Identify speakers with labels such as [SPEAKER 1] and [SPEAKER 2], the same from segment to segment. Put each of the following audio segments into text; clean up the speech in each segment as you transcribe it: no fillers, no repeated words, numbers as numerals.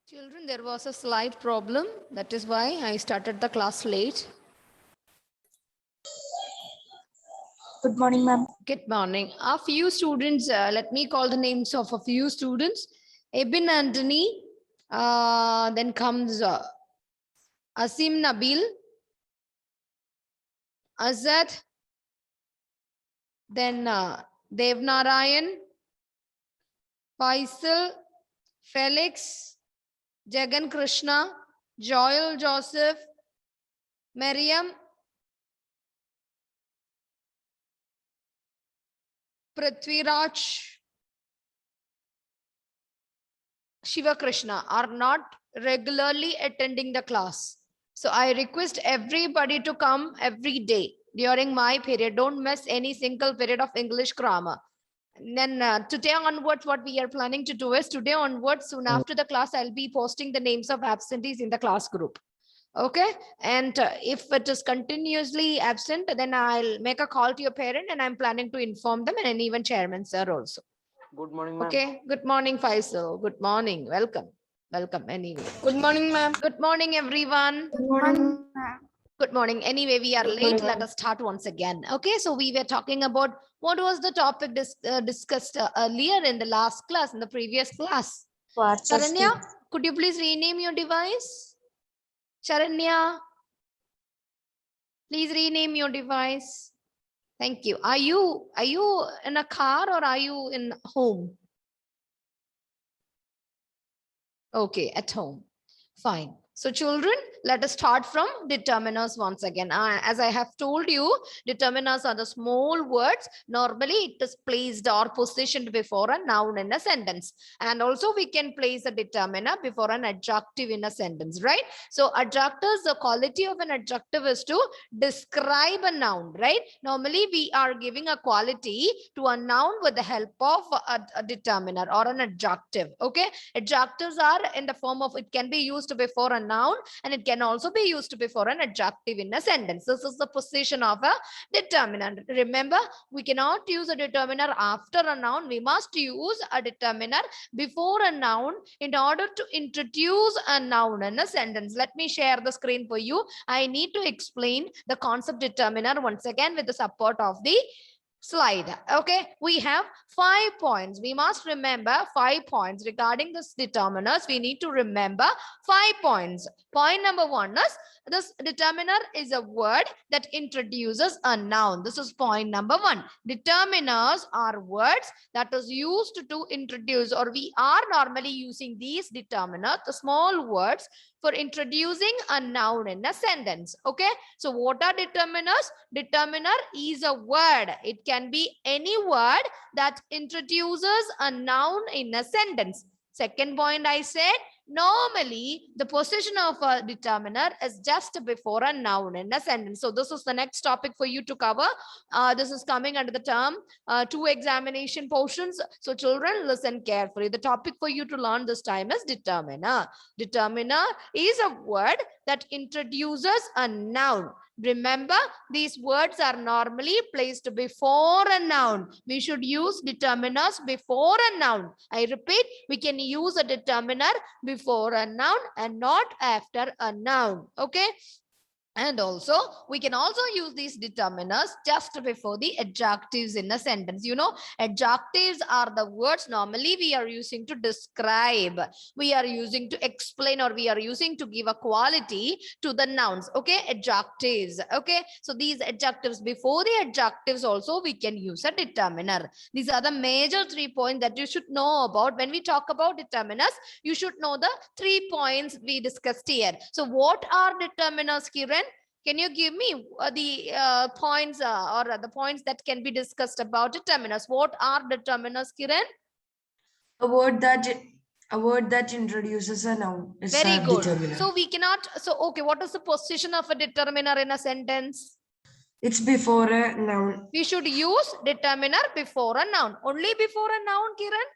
[SPEAKER 1] Children, there was a slight problem. That is why I started the class late.
[SPEAKER 2] Good morning, ma'am.
[SPEAKER 1] Good morning. A few students, let me call the names of a few students. Ebin Anthony, then comes Asim Nabil, Azad, then Dev Narayan, Faisal, Felix, Jagan Krishna, Joel Joseph, Miriam, Prithviraj, Shiva Krishna are not regularly attending the class. So I request everybody to come every day during my period. Don't miss any single period of English grammar. And then today onwards, what we are planning to do is today onwards, soon after the class, I'll be posting the names of absentees in the class group. Okay. And if it is continuously absent, then I'll make a call to your parent and I'm planning to inform them and even chairman sir also.
[SPEAKER 3] Good morning, ma'am.
[SPEAKER 1] Okay. Good morning, Faisal. Good morning. Welcome. Welcome anyway.
[SPEAKER 2] Good morning, ma'am.
[SPEAKER 1] Good morning, everyone.
[SPEAKER 2] Good morning, ma'am.
[SPEAKER 1] Good morning. Anyway, we are
[SPEAKER 2] Good
[SPEAKER 1] late.
[SPEAKER 2] morning,
[SPEAKER 1] Let
[SPEAKER 2] ma'am.
[SPEAKER 1] us start once again. Okay, so we were talking about what was the topic discussed earlier in the last class, in the previous class.
[SPEAKER 2] What's a
[SPEAKER 1] Charanya,
[SPEAKER 2] stick?
[SPEAKER 1] could you please rename your device? Charanya, please rename your device. Thank you. Are you in a car or are you in home? Okay, at home. Fine. So children, let us start from determiners once again. As I have told you, determiners are the small words. Normally it is placed or positioned before a noun in a sentence. And also we can place a determiner before an adjective in a sentence, right? So adjectives, the quality of an adjective is to describe a noun, right? Normally we are giving a quality to a noun with the help of a determiner or an adjective, okay? Adjectives are in the form of, it can be used before a noun and it can also be used before an adjective in a sentence. This is the position of a determiner. Remember, we cannot use a determiner after a noun. We must use a determiner before a noun in order to introduce a noun in a sentence. Let me share the screen for you. I need to explain the concept determiner once again with the support of the slide. Okay, we have 5 points. We must remember 5 points regarding this determiners. We need to remember 5 points. Point number 1 is this determiner is a word that introduces a noun. This is point number 1. Determiners are words that is used to introduce, or we are normally using these determiners, the small words, for introducing a noun in a sentence. Okay, so what are determiners? Determiner is a word. It can be any word that introduces a noun in a sentence. Second point I said, normally the position of a determiner is just before a noun in a sentence. So this is the next topic for you to cover. This is coming under the term 2 examination portions. So children, listen carefully. The topic for you to learn this time is determiner. Determiner is a word that introduces a noun. Remember, these words are normally placed before a noun. We should use determiners before a noun. I repeat, we can use a determiner before a noun and not after a noun. Okay. And also, we can also use these determiners just before the adjectives in a sentence. You know, adjectives are the words normally we are using to describe, we are using to explain, or we are using to give a quality to the nouns. Okay, adjectives. Okay, so these adjectives, before the adjectives also we can use a determiner. These are the major 3 points that you should know about. When we talk about determiners, you should know the 3 points we discussed here. So what are determiners, Kiran? Can you give me the points or the points that can be discussed about determiners? What are determiners, Kiran?
[SPEAKER 2] A word that introduces a noun is
[SPEAKER 1] Very
[SPEAKER 2] a
[SPEAKER 1] good.
[SPEAKER 2] determiner.
[SPEAKER 1] So we cannot. So okay, what is the position of a determiner in a sentence?
[SPEAKER 2] It's before a noun.
[SPEAKER 1] We should use determiner before a noun. Only before a noun, Kiran?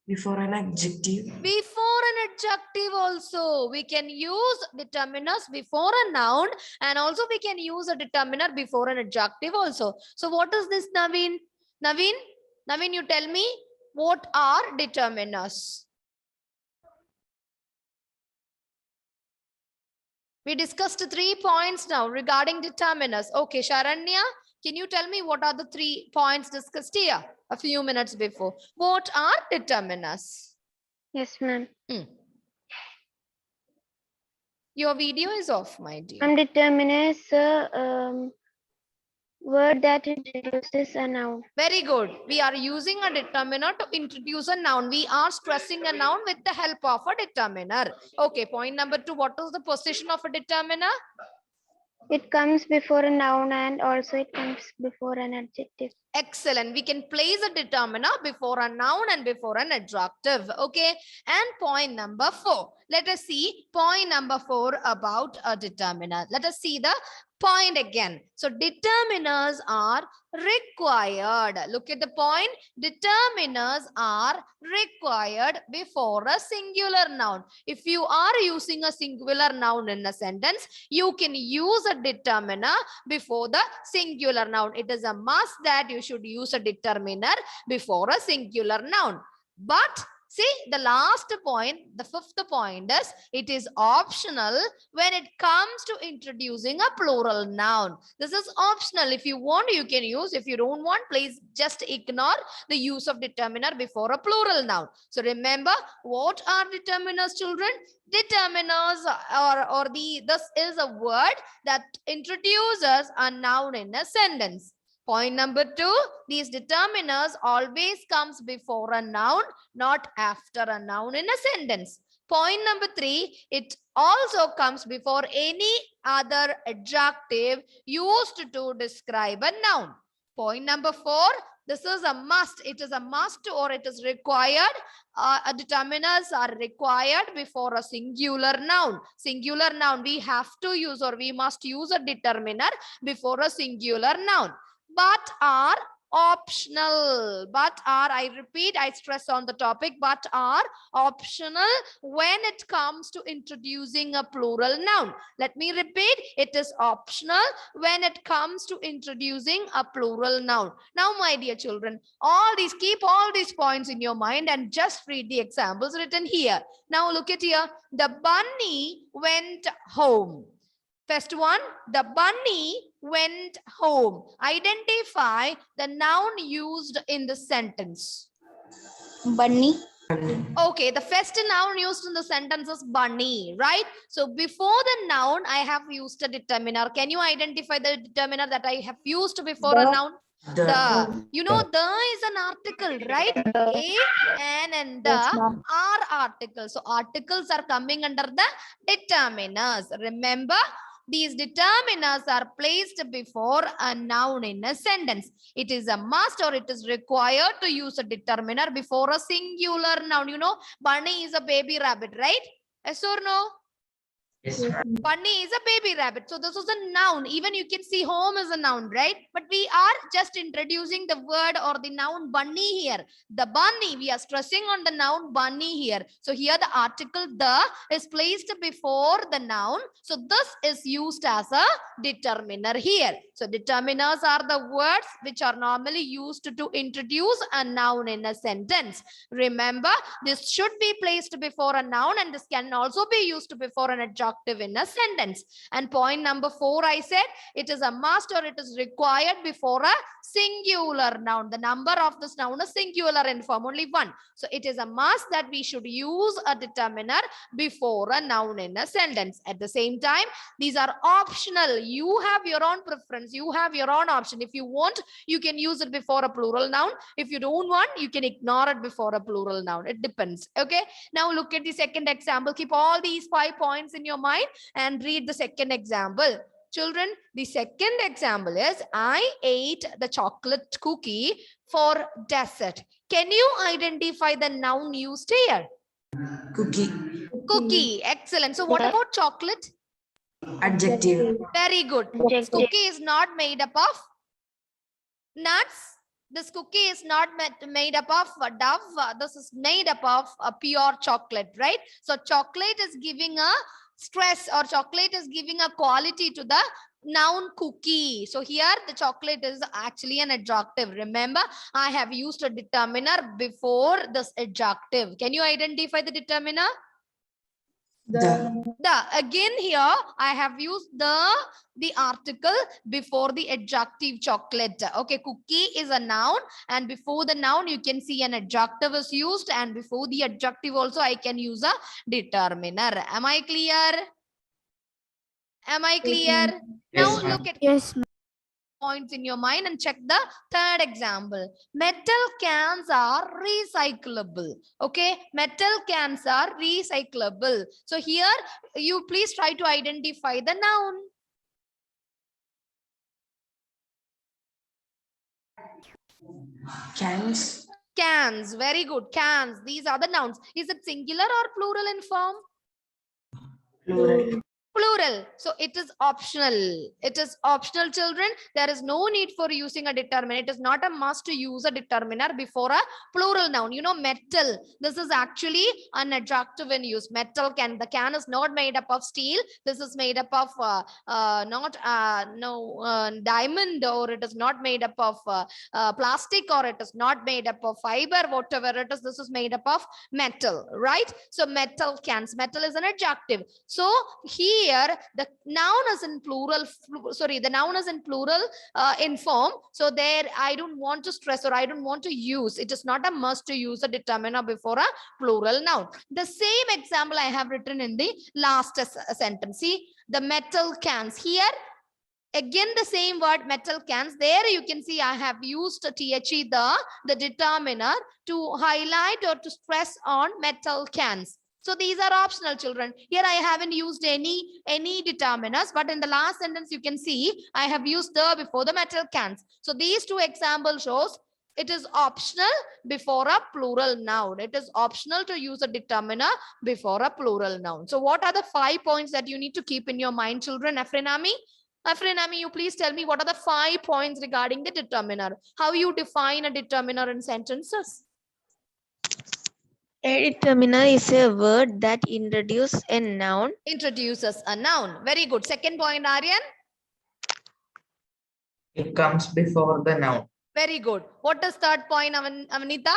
[SPEAKER 2] Before an adjective.
[SPEAKER 1] Before an adjective also. We can use determiners before a noun, and also we can use a determiner before an adjective also. So what is this, Naveen? Naveen? Naveen, you tell me, what are determiners? We discussed 3 points now regarding determiners. Okay, Sharanya, can you tell me what are the 3 points discussed here a few minutes before? What are determiners?
[SPEAKER 3] Yes, ma'am.
[SPEAKER 1] Your video is off, my dear.
[SPEAKER 3] Determiners, word that introduces a noun.
[SPEAKER 1] Very good. We are using a determiner to introduce a noun. We are stressing a noun with the help of a determiner. Okay, point number 2. What is the position of a determiner?
[SPEAKER 3] It comes before a noun and also it comes before an adjective.
[SPEAKER 1] Excellent. We can place a determiner before a noun and before an adjective. Okay. And point number 4. Let us see point number 4 about a determiner. Let us see the point again. So determiners are required. Look at the point. Determiners are required before a singular noun. If you are using a singular noun in a sentence, you can use a determiner before the singular noun. It is a must that you should use a determiner before a singular noun. But see, the last point, the 5th point is it is optional when it comes to introducing a plural noun. This is optional. If you want, you can use. If you don't want, please just ignore the use of determiner before a plural noun. So remember, what are determiners, children? Determiners this is a word that introduces a noun in a sentence. Point number 2, these determiners always comes before a noun, not after a noun in a sentence. Point number 3, it also comes before any other adjective used to describe a noun. Point number 4, this is a must. It is a must or it is required. Determiners are required before a singular noun. Singular noun, we have to use or we must use a determiner before a singular noun. But are optional. But are, I repeat, I stress on the topic, but are optional when it comes to introducing a plural noun. Let me repeat, it is optional when it comes to introducing a plural noun. Now, my dear children, keep all these points in your mind and just read the examples written here. Now, look at here. The bunny went home. First one, the bunny went home. Identify the noun used in the sentence.
[SPEAKER 4] Bunny.
[SPEAKER 1] Okay, the first noun used in the sentence is bunny, right? So before the noun, I have used a determiner. Can you identify the determiner that I have used before a noun? The. You know, the is an article, right? A, an, and the are articles. So articles are coming under the determiners. Remember, these determiners are placed before a noun in a sentence. It is a must or it is required to use a determiner before a singular noun. You know, bunny is a baby rabbit, right? Yes or no?
[SPEAKER 2] Yes.
[SPEAKER 1] Bunny is a baby rabbit. So this is a noun. Even you can see home is a noun, right? But we are just introducing the word or the noun bunny here. The bunny, we are stressing on the noun bunny here. So here the article the is placed before the noun. So this is used as a determiner here. So determiners are the words which are normally used to introduce a noun in a sentence. Remember, this should be placed before a noun and this can also be used before an adjective in a sentence. And point number 4, I said it is a must or it is required before a singular noun. The number of this noun is singular in form, only one. So it is a must that we should use a determiner before a noun in a sentence. At the same time, these are optional. You have your own preference. You have your own option. If you want, you can use it before a plural noun. If you don't want, you can ignore it before a plural noun. It depends. Okay. Now look at the second example. Keep all these 5 points in your mind and read the second example. Children, the second example is I ate the chocolate cookie for dessert. Can you identify the noun used here?
[SPEAKER 2] Cookie.
[SPEAKER 1] Cookie. Excellent. So what about chocolate?
[SPEAKER 2] Adjective.
[SPEAKER 1] Very good. This cookie is not made up of nuts. This cookie is not made up of dove. This is made up of a pure chocolate, right? So chocolate is giving a stress or chocolate is giving a quality to the noun cookie. So here the chocolate is actually an adjective. Remember, I have used a determiner before this adjective. Can you identify the determiner?
[SPEAKER 2] The.
[SPEAKER 1] Again here I have used the article before the adjective chocolate. Okay, cookie is a noun, and before the noun you can see an adjective is used, and before the adjective also I can use a determiner. Am I clear? Am I clear? Now
[SPEAKER 2] Yes, ma'am.
[SPEAKER 1] look at
[SPEAKER 3] Yes.
[SPEAKER 1] points in your mind and check the third example. Metal cans are recyclable. Okay, metal cans are recyclable. So here you please try to identify the noun.
[SPEAKER 2] Cans.
[SPEAKER 1] Cans, very good. Cans, these are the nouns. Is it singular or plural in form?
[SPEAKER 2] Plural.
[SPEAKER 1] Plural. So it is optional. It is optional, children. There is no need for using a determiner. It is not a must to use a determiner before a plural noun. You know, metal. This is actually an adjective in use. Metal can. The can is not made up of steel. This is made up of diamond, or it is not made up of plastic, or it is not made up of fiber. Whatever it is, this is made up of metal, right? So metal cans. Metal is an adjective. So here the noun is in plural, the noun is in plural in form. So there I don't want to stress, or I don't want to use. It is not a must to use a determiner before a plural noun. The same example I have written in the last sentence. See, the metal cans. Here again the same word, metal cans. There you can see I have used the determiner to highlight or to stress on metal cans. So these are optional, children. Here I haven't used any determiners, but in the last sentence you can see I have used the before the metal cans. So these two examples shows it is optional before a plural noun. It is optional to use a determiner before a plural noun. So what are the 5 points that you need to keep in your mind, children? Afrinami, you please tell me what are the 5 points regarding the determiner. How you define a determiner in sentences?
[SPEAKER 5] A determiner is a word that introduces a noun.
[SPEAKER 1] Introduces a noun. Very good. Second point, Aryan.
[SPEAKER 6] It comes before the noun.
[SPEAKER 1] Very good. What is third point, Avanita?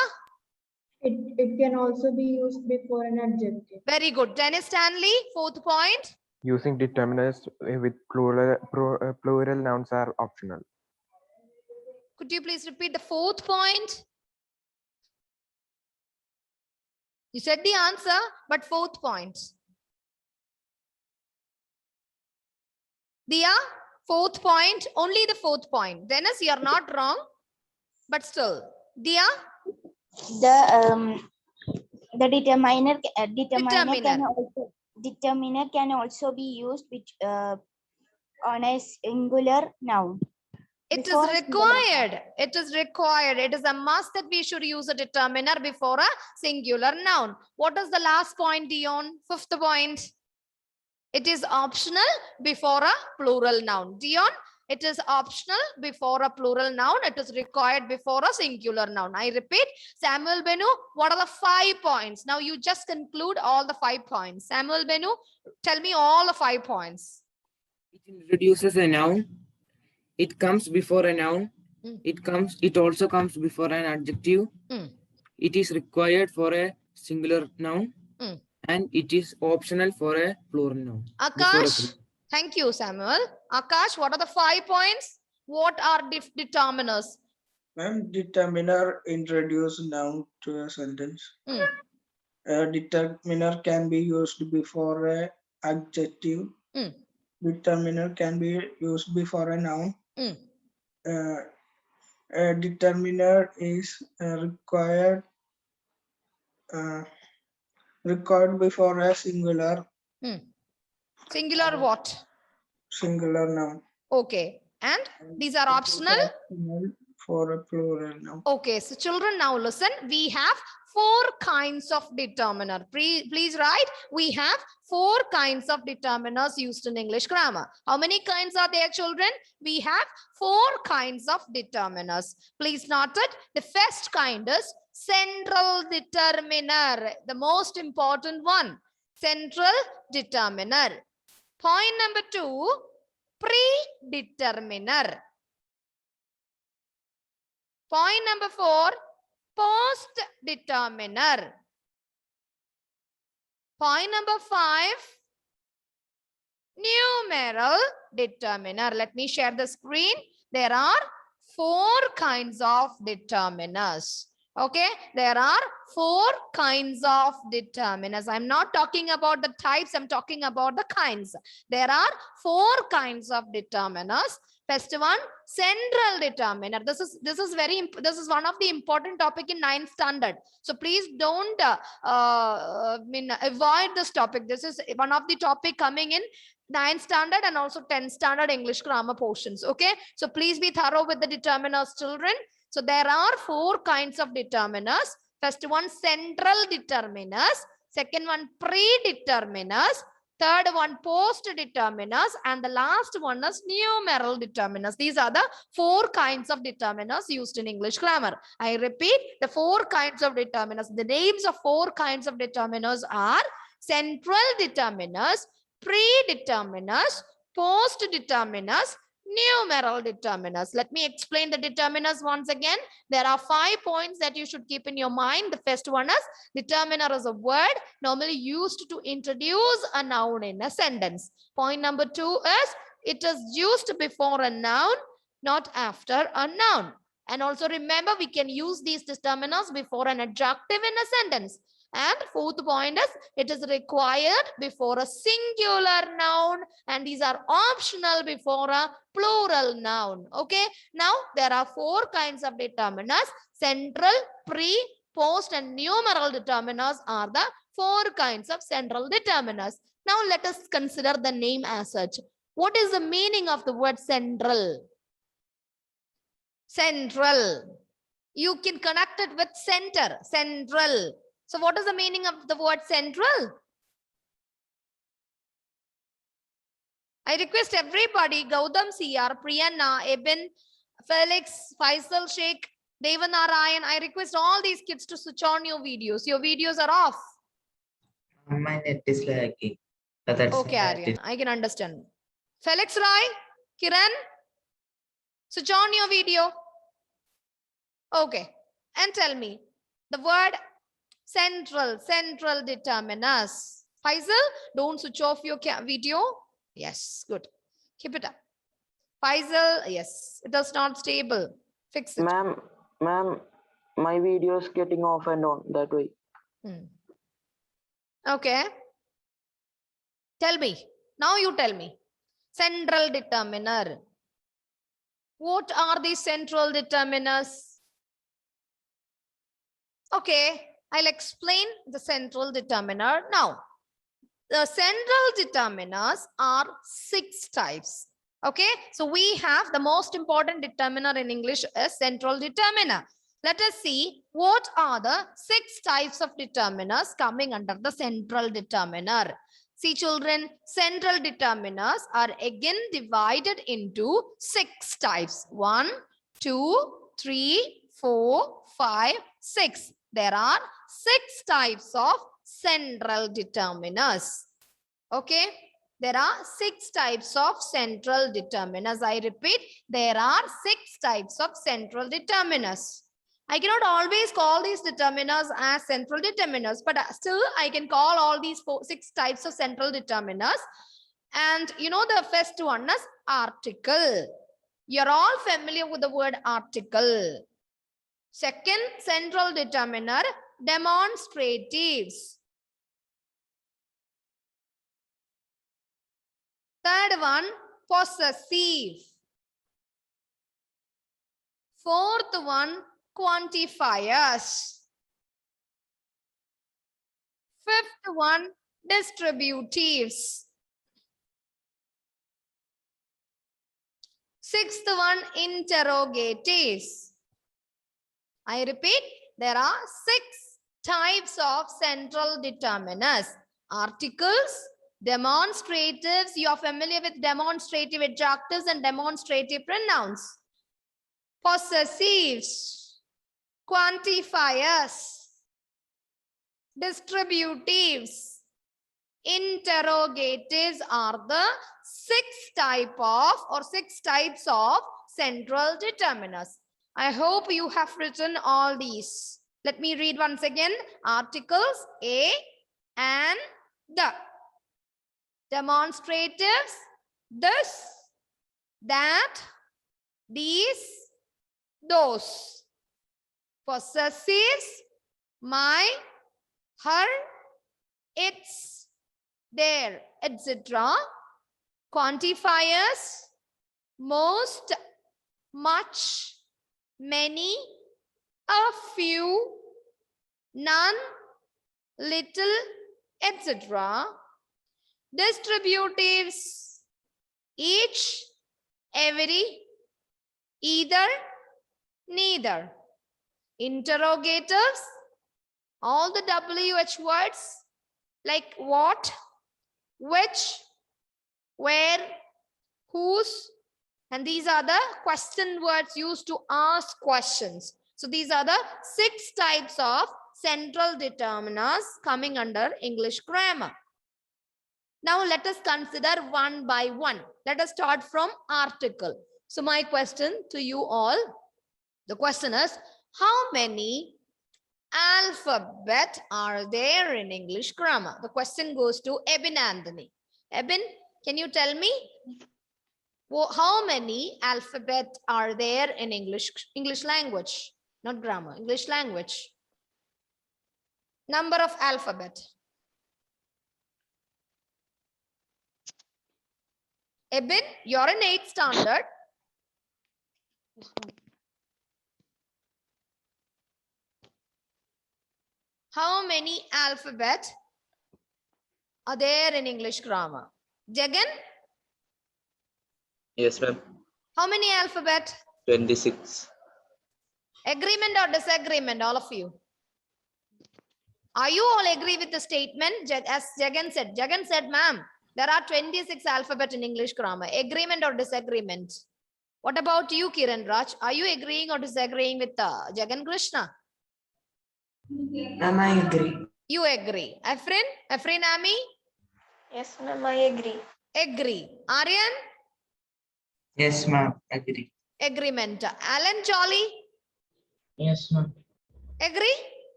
[SPEAKER 7] It can also be used before an adjective.
[SPEAKER 1] Very good. Dennis Stanley, fourth point.
[SPEAKER 8] Using determiners with plural nouns are optional.
[SPEAKER 1] Could you please repeat the fourth point? You said the answer, but fourth point. Dia, fourth point, only the fourth point. Dennis, you are not wrong, but still. Dia?
[SPEAKER 4] The determiner can also be used on a singular noun.
[SPEAKER 1] It is required. It is required. It is a must that we should use a determiner before a singular noun. What is the last point, Dion? Fifth point. It is optional before a plural noun. Dion, it is optional before a plural noun. It is required before a singular noun. I repeat, Samuel Benu, what are the 5 points? Now you just conclude all the 5 points. Samuel Benu, tell me all the 5 points.
[SPEAKER 9] It introduces a noun. It comes before a noun. It also comes before an adjective. It is required for a singular noun. And it is optional for a plural noun.
[SPEAKER 1] Akash, thank you, Samuel. Akash, what are the 5 points? What are determiners?
[SPEAKER 10] Ma'am, determiner introduce noun to a sentence. A determiner can be used before a adjective. Determiner can be used before a noun. A determiner is required before a singular.
[SPEAKER 1] Singular what?
[SPEAKER 10] Singular noun.
[SPEAKER 1] Okay. And these are optional?
[SPEAKER 10] For a plural noun.
[SPEAKER 1] Okay. So children, now listen. We have 4 kinds of determiner. Please write. We have 4 kinds of determiners used in English grammar. How many kinds are there, children? We have 4 kinds of determiners. Please note it. The first kind is central determiner, the most important one. central determiner. Point number 2, predeterminer. Point number 4, post determiner. Point number 5, numeral determiner. Let me share the screen. There are 4 kinds of determiners. Okay, there are 4 kinds of determiners. I'm not talking about the types, I'm talking about the kinds. There are 4 kinds of determiners. First one, central determiner. This is one of the important topic in 9th standard. So please don't avoid this topic. This is one of the topic coming in 9th standard and also 10th standard English grammar portions. Okay, so please be thorough with the determiners, children. So there are 4 kinds of determiners. First one, central determiners. Second one, predeterminers. Third one, post determiners. And the last one is numeral determiners. These are the 4 kinds of determiners used in English grammar. I repeat, the 4 kinds of determiners. The names of 4 kinds of determiners are central determiners, predeterminers, post determiners, numeral determiners. Let me explain the determiners once again. There are 5 points that you should keep in your mind. The first one is determiner is a word normally used to introduce a noun in a sentence. Point number 2 is it is used before a noun, not after a noun. And also remember, we can use these determiners before an adjective in a sentence. And 4th point is it is required before a singular noun, and these are optional before a plural noun. Okay, now there are 4 kinds of determiners. Central, pre, post and numeral determiners are the 4 kinds of central determiners. Now let us consider the name as such. What is the meaning of the word central? Central. You can connect it with center, central. So what is the meaning of the word central? I request everybody, Gautam CR, Priyanna, Eben, Felix, Faisal Sheikh, Devanarayan, I request all these kids to switch on your videos. Your videos are off.
[SPEAKER 6] My net is lagging. That's
[SPEAKER 1] Okay,
[SPEAKER 6] why
[SPEAKER 1] Aryan, I can understand. Felix Rai, Kiran, switch on your video. Okay, and tell me the word central determiners. Faisal, don't switch off your video. Yes, good. Keep it up. Faisal, yes, it is not stable. Fix it.
[SPEAKER 11] Ma'am, my video is getting off and on that way.
[SPEAKER 1] Okay. Tell me. Now you tell me. Central determiner. What are these central determiners? Okay, I'll explain the central determiner now. The central determiners are 6 types. Okay, so we have the most important determiner in English is central determiner. Let us see what are the 6 types of determiners coming under the central determiner. See children, central determiners are again divided into 6 types. 1, 2, 3, 4, 5, 6. There are 6 types of central determiners. Okay, there are 6 types of central determiners. I repeat, there are 6 types of central determiners. I cannot always call these determiners as central determiners, but still I can call all these 6 types of central determiners. And you know the first one is article. You're all familiar with the word article. Second central determiner, demonstratives. Third one, possessive. Fourth one, quantifiers. Fifth one, distributives. Sixth one, interrogatives. I repeat, there are 6 types of central determiners. Articles, demonstratives. You are familiar with demonstrative adjectives and demonstrative pronouns. Possessives, quantifiers, distributives, Interrogatives are the six types of central determiners. I hope you have written all these. Let me read once again. Articles a and the. Demonstratives this, that, these, those. Possessives my, her, its, their, etc. Quantifiers most, much, many, a few, none, little, etc. Distributives each, every, either, neither. Interrogatives, all the WH words like what, which, where, whose, and these are the question words used to ask questions. So these are the 6 types of central determiners coming under English grammar. Now let us consider one by one. Let us start from article. So my question to you all, the question is, how many alphabet are there in English grammar? The question goes to Ebin Anthony. Ebin, can you tell me how many alphabet are there in English language? Not grammar, English language. Number of alphabet. Ebin, you're in 8th standard. How many alphabet are there in English grammar? Jagan?
[SPEAKER 6] Yes, ma'am.
[SPEAKER 1] How many alphabet?
[SPEAKER 6] 26.
[SPEAKER 1] Agreement or disagreement, all of you? Are you all agree with the statement? As Jagan said, ma'am, there are 26 alphabet in English grammar. Agreement or disagreement? What about you, Kiran Raj? Are you agreeing or disagreeing with Jagan Krishna?
[SPEAKER 2] Ma'am, I agree.
[SPEAKER 1] You agree. Afrin Ami?
[SPEAKER 3] Yes, ma'am, I agree.
[SPEAKER 1] Agree. Aryan?
[SPEAKER 6] Yes, ma'am. Agree.
[SPEAKER 1] Agreement. Alan Jolly?
[SPEAKER 10] Yes, ma'am.
[SPEAKER 1] Agree?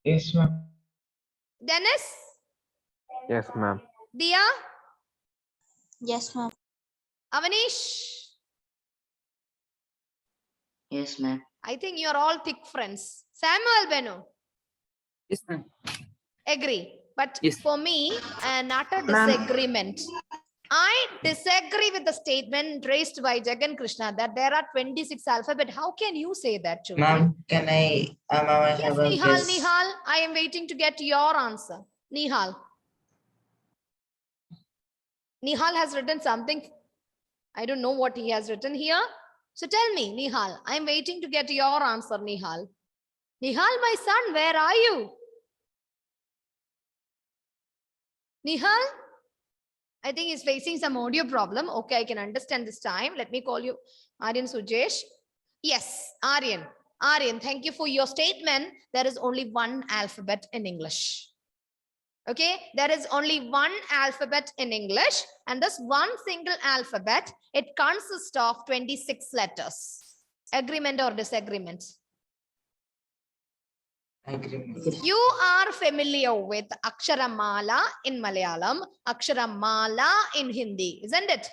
[SPEAKER 10] Yes, ma'am.
[SPEAKER 1] Dennis?
[SPEAKER 8] Yes, ma'am.
[SPEAKER 1] Dia?
[SPEAKER 4] Yes, ma'am.
[SPEAKER 1] Avanish?
[SPEAKER 6] Yes, ma'am.
[SPEAKER 1] I think you're all thick friends. Samuel Benu?
[SPEAKER 9] Yes, ma'am.
[SPEAKER 1] Agree. But
[SPEAKER 9] Yes.
[SPEAKER 1] for me, not a
[SPEAKER 2] Ma'am.
[SPEAKER 1] disagreement. I disagree with the statement raised by Jagan Krishna that there are 26 alphabet. How can you say that, children?
[SPEAKER 6] Ma'am, can I, ma'am, I
[SPEAKER 1] Yes,
[SPEAKER 6] have a
[SPEAKER 1] Nihal,
[SPEAKER 6] guess.
[SPEAKER 1] Nihal, I am waiting to get your answer. Nihal. Nihal has written something. I don't know what he has written here. So tell me, Nihal, I am waiting to get your answer, Nihal. Nihal, my son, where are you? Nihal? I think he's facing some audio problem. Okay, I can understand this time. Let me call you Aryan Sujesh. Yes, Aryan. Aryan, thank you for your statement. There is only one alphabet in English. Okay, there is only one alphabet in English, and this one single alphabet, it consists of 26 letters. Agreement or disagreement?
[SPEAKER 6] Agree.
[SPEAKER 1] You are familiar with Aksharamala in Malayalam, Aksharamala in Hindi, isn't it?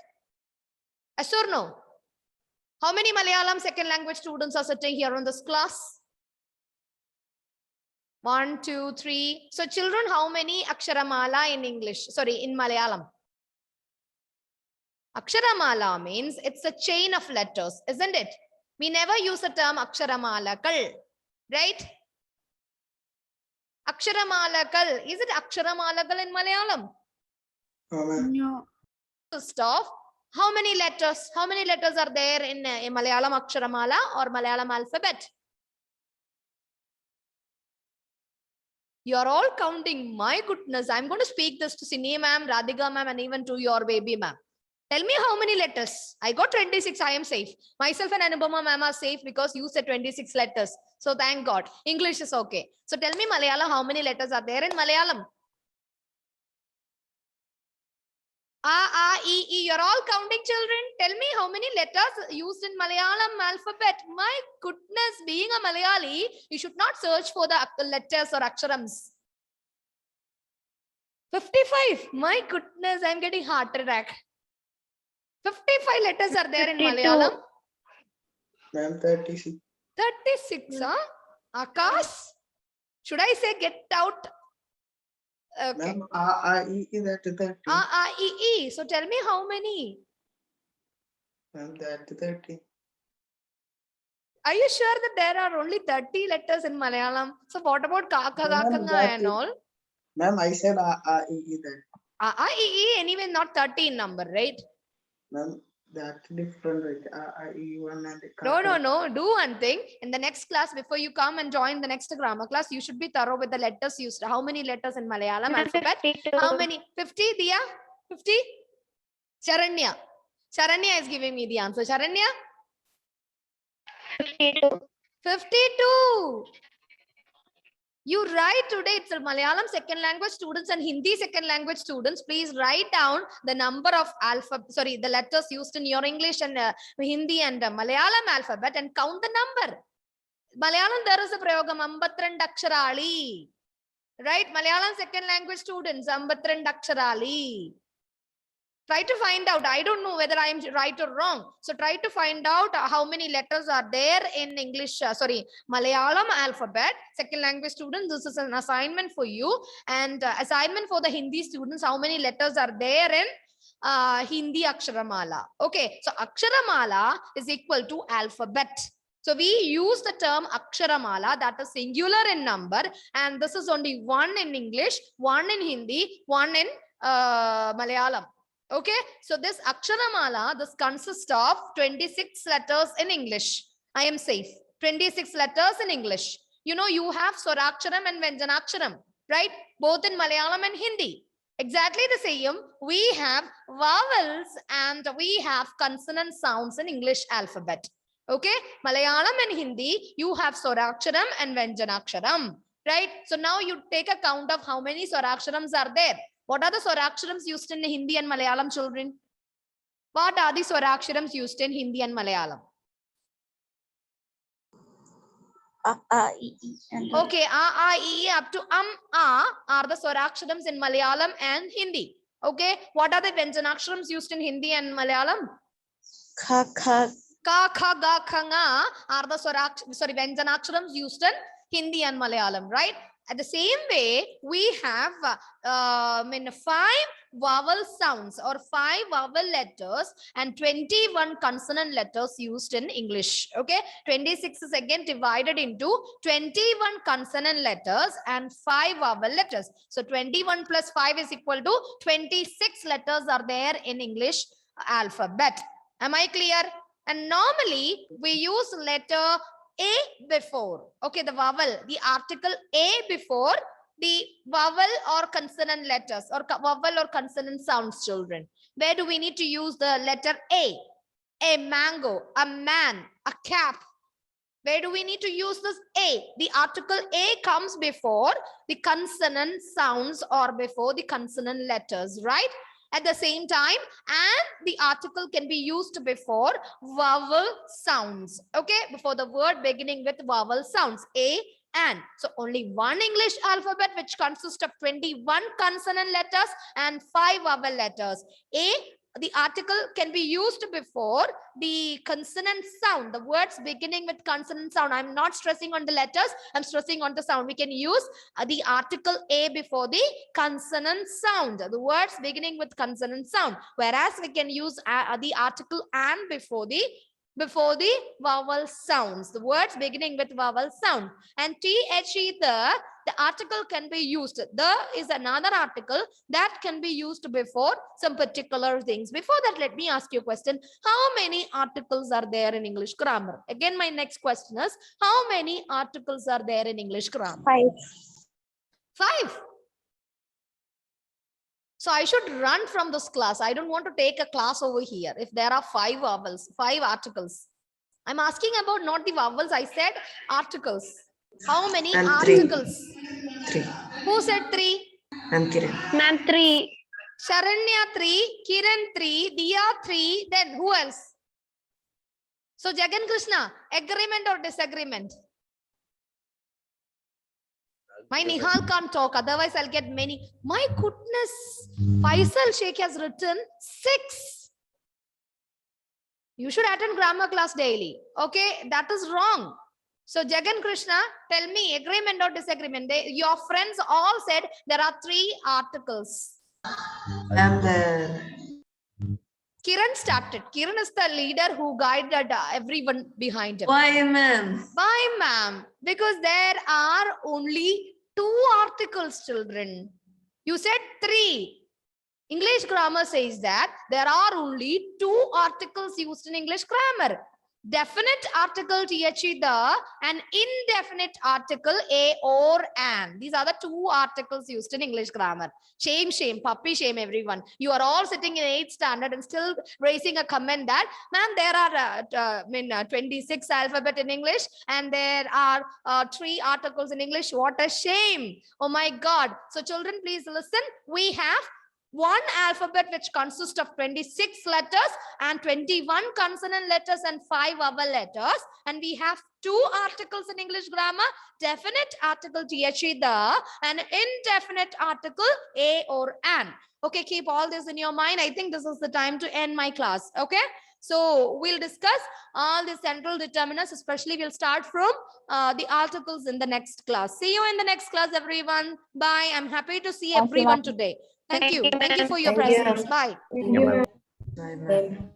[SPEAKER 1] Yes or no? How many Malayalam second language students are sitting here in this class? 1, 2, 3. So children, how many Aksharamala in English? Sorry, in Malayalam. Aksharamala means it's a chain of letters, isn't it? We never use the term Aksharamalakal, right? Aksharamalakal. Is it Aksharamalakal in Malayalam?
[SPEAKER 10] Ma'am.
[SPEAKER 1] Of how many letters? How many letters are there in Malayalam Aksharamala or Malayalam alphabet? You are all counting. My goodness, I'm going to speak this to Sine ma'am, Radhika ma'am, and even to your baby ma'am. Tell me how many letters. I got 26. I am safe. Myself and Anubama ma'am are safe because you said 26 letters. So thank God. English is okay. So tell me Malayalam, how many letters are there in Malayalam? You're all counting, children. Tell me how many letters used in Malayalam alphabet. My goodness, being a Malayali, you should not search for the letters or aksharams. 55. My goodness, I'm getting heart attack. 55 letters are there in
[SPEAKER 3] 52.
[SPEAKER 1] Malayalam.
[SPEAKER 10] Ma'am, 36.
[SPEAKER 1] 36, huh? Akash? Should I say get out? Okay.
[SPEAKER 10] Ma'am, that 30.
[SPEAKER 1] So tell me how many?
[SPEAKER 10] Ma'am, that 30.
[SPEAKER 1] Are you sure that there are only 30 letters in Malayalam? So what about Kaka,
[SPEAKER 10] Ma'am,
[SPEAKER 1] Kakanga
[SPEAKER 10] that
[SPEAKER 1] and
[SPEAKER 10] is-
[SPEAKER 1] all?
[SPEAKER 10] Ma'am, I said that.
[SPEAKER 1] Anyway, not 30 in number, right?
[SPEAKER 10] Ma'am, that's different. Right? One and
[SPEAKER 1] No. Do one thing. In the next class, before you come and join the next grammar class, you should be thorough with the letters used. How many letters in Malayalam alphabet?
[SPEAKER 3] 52.
[SPEAKER 1] How many? 50, Diya? 50? Sharanya. Sharanya is giving me the answer. Sharanya?
[SPEAKER 3] 52.
[SPEAKER 1] 52. You write today, it's Malayalam second language students and Hindi second language students. Please write down the number of the letters used in your English and Hindi and Malayalam alphabet and count the number. Malayalam, there is a prayogam, 52 aksharali. Right? Malayalam second language students, 52 aksharali. Try to find out. I don't know whether I am right or wrong. So try to find out how many letters are there in English, Malayalam alphabet. Second language students, this is an assignment for you. And assignment for the Hindi students, how many letters are there in Hindi Aksharamala. Okay, so Aksharamala is equal to alphabet. So we use the term Aksharamala, that is singular in number. And this is only one in English, one in Hindi, one in Malayalam. Okay, so this Aksharamala, this consists of 26 letters in English. I am safe. 26 letters in English. You know, you have Swaraksharam and Vyanjanaksharam, right? Both in Malayalam and Hindi. Exactly the same. We have vowels and we have consonant sounds in English alphabet. Okay, Malayalam and Hindi, you have Swaraksharam and Vyanjanaksharam, right? So now you take a count of how many Swaraksharams are there. What are the Swaraksharams used in Hindi and Malayalam, children? What are the Swaraksharams used in Hindi and Malayalam? Okay, up to are the Swaraksharams in Malayalam and Hindi. Okay, what are the Vyanjanaksharams used in Hindi and Malayalam?
[SPEAKER 4] Ka, ka.
[SPEAKER 1] Ka, kha, ga, kha, nga are the Vyanjanaksharams used in Hindi and Malayalam, right? At the same way, we have 5 vowel sounds or 5 vowel letters and 21 consonant letters used in English. Okay, 26 is again divided into 21 consonant letters and 5 vowel letters. So 21 plus 5 is equal to 26 letters are there in English alphabet. Am I clear? And normally we use letter A before, okay, the vowel, the article A before the vowel or consonant letters or vowel or consonant sounds, children. Where do we need to use the letter A? A mango, a man, a cap. Where do we need to use this A? The article A comes before the consonant sounds or before the consonant letters, right? At the same time, and the article can be used before vowel sounds. Okay, before the word beginning with vowel sounds, A and. So only one English alphabet which consists of 21 consonant letters and 5 vowel letters. A, the article can be used before the consonant sound, the words beginning with consonant sound. I'm not stressing on the letters, I'm stressing on the sound. We can use the article A before the consonant sound, the words beginning with consonant sound, whereas we can use the article and before the vowel sounds, the words beginning with vowel sound. And THE, the article can be used. The is another article that can be used before some particular things. Before that, let me ask you a question. How many articles are there in English grammar? Again, my next question is, how many articles are there in English grammar? 5. So I should run from this class. I don't want to take a class over here. If there are 5 vowels, 5 articles. I'm asking about not the vowels. I said articles. How many
[SPEAKER 6] And
[SPEAKER 1] articles?
[SPEAKER 6] 3.
[SPEAKER 1] Who said 3?
[SPEAKER 6] I'm Kiran.
[SPEAKER 3] Ma'am, 3.
[SPEAKER 1] Sharanya 3, Kiran 3, Diya 3, then who else? So Jagan Krishna, agreement or disagreement? My Nihal can't talk, otherwise I'll get many. My goodness, Faisal Sheikh has written 6. You should attend grammar class daily. Okay, that is wrong. So Jagan Krishna, tell me, agreement or disagreement? Your friends all said there are 3 articles.
[SPEAKER 2] Ma'am, the
[SPEAKER 1] Kiran started. Kiran is the leader who guided everyone behind him.
[SPEAKER 2] why, ma'am?
[SPEAKER 1] Why, ma'am? Because there are only 2 articles, children. You said 3. English grammar says that there are only 2 articles used in English grammar. Definite article the and indefinite article a or an. These are the 2 articles used in English grammar. Shame, shame, puppy shame, everyone. You are all sitting in 8th standard and still raising a comment that, ma'am, there are 26 alphabet in English and there are 3 articles in English. What a shame. Oh my God. So children, please listen. We have one alphabet which consists of 26 letters and 21 consonant letters and 5 vowel letters. And we have 2 articles in English grammar, definite article the and indefinite article a or an. Okay, keep all this in your mind. I think this is the time to end my class. Okay, so we'll discuss all the central determinants, especially we'll start from the articles in the next class. See you in the next class, everyone. Bye. I'm happy to see everyone today. Thank you. Thank you for your
[SPEAKER 2] Thank you.
[SPEAKER 1] presence. Bye.
[SPEAKER 7] Thank you, ma'am.
[SPEAKER 2] Bye, ma'am.